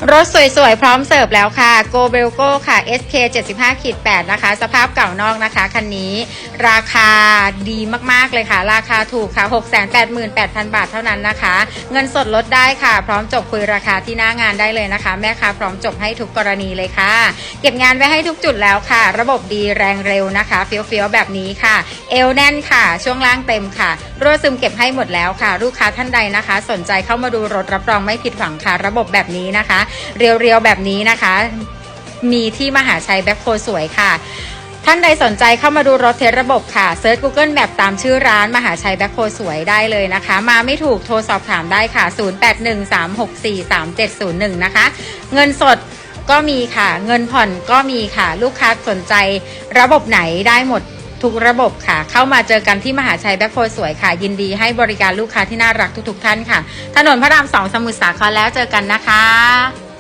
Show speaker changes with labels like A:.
A: รถสวยๆพร้อมเสิร์ฟแล้วค่ะ Go Belgo ค่ะ SK 75-8 นะคะสภาพเก่านอกนะคะคันนี้ราคาดีมากๆเลยค่ะราคาถูกค่ะ 688,000 บาทเท่านั้นนะคะเงินสดลดได้ค่ะพร้อมจบคุยราคาที่หน้างานได้เลยนะคะแม่ค้าพร้อมจบให้ทุกกรณีเลยค่ะเก็บงานไว้ให้ทุกจุดแล้วค่ะระบบดีแรงเร็วนะคะเฟี้ยวๆแบบนี้ค่ะเอวแน่นค่ะช่วงล่างเต็มค่ะรั่วซึมเก็บให้หมดแล้วค่ะลูกค้าท่านใดนะคะสนใจเข้ามาดูรถรับรองไม่ผิดหวังค่ะระบบแบบนี้นะคะเรียวๆแบบนี้นะคะมีที่มหาชัยแบ็คโฮสวยค่ะท่านใดสนใจเข้ามาดูรถเทสระบบค่ะเซิร์ช Google แบบตามชื่อร้านมหาชัยแบ็คโฮสวยได้เลยนะคะมาไม่ถูกโทรสอบถามได้ค่ะ0813643701นะคะเงินสดก็มีค่ะเงินผ่อนก็มีค่ะลูกค้าสนใจระบบไหนได้หมดทุกระบบค่ะเข้ามาเจอกันที่มหาชัยแบ็คโฮสวยค่ะยินดีให้บริการลูกค้าที่น่ารักทุกๆท่านค่ะถนนพระราม 2สมุทรสาครแล้วเจอกันนะคะ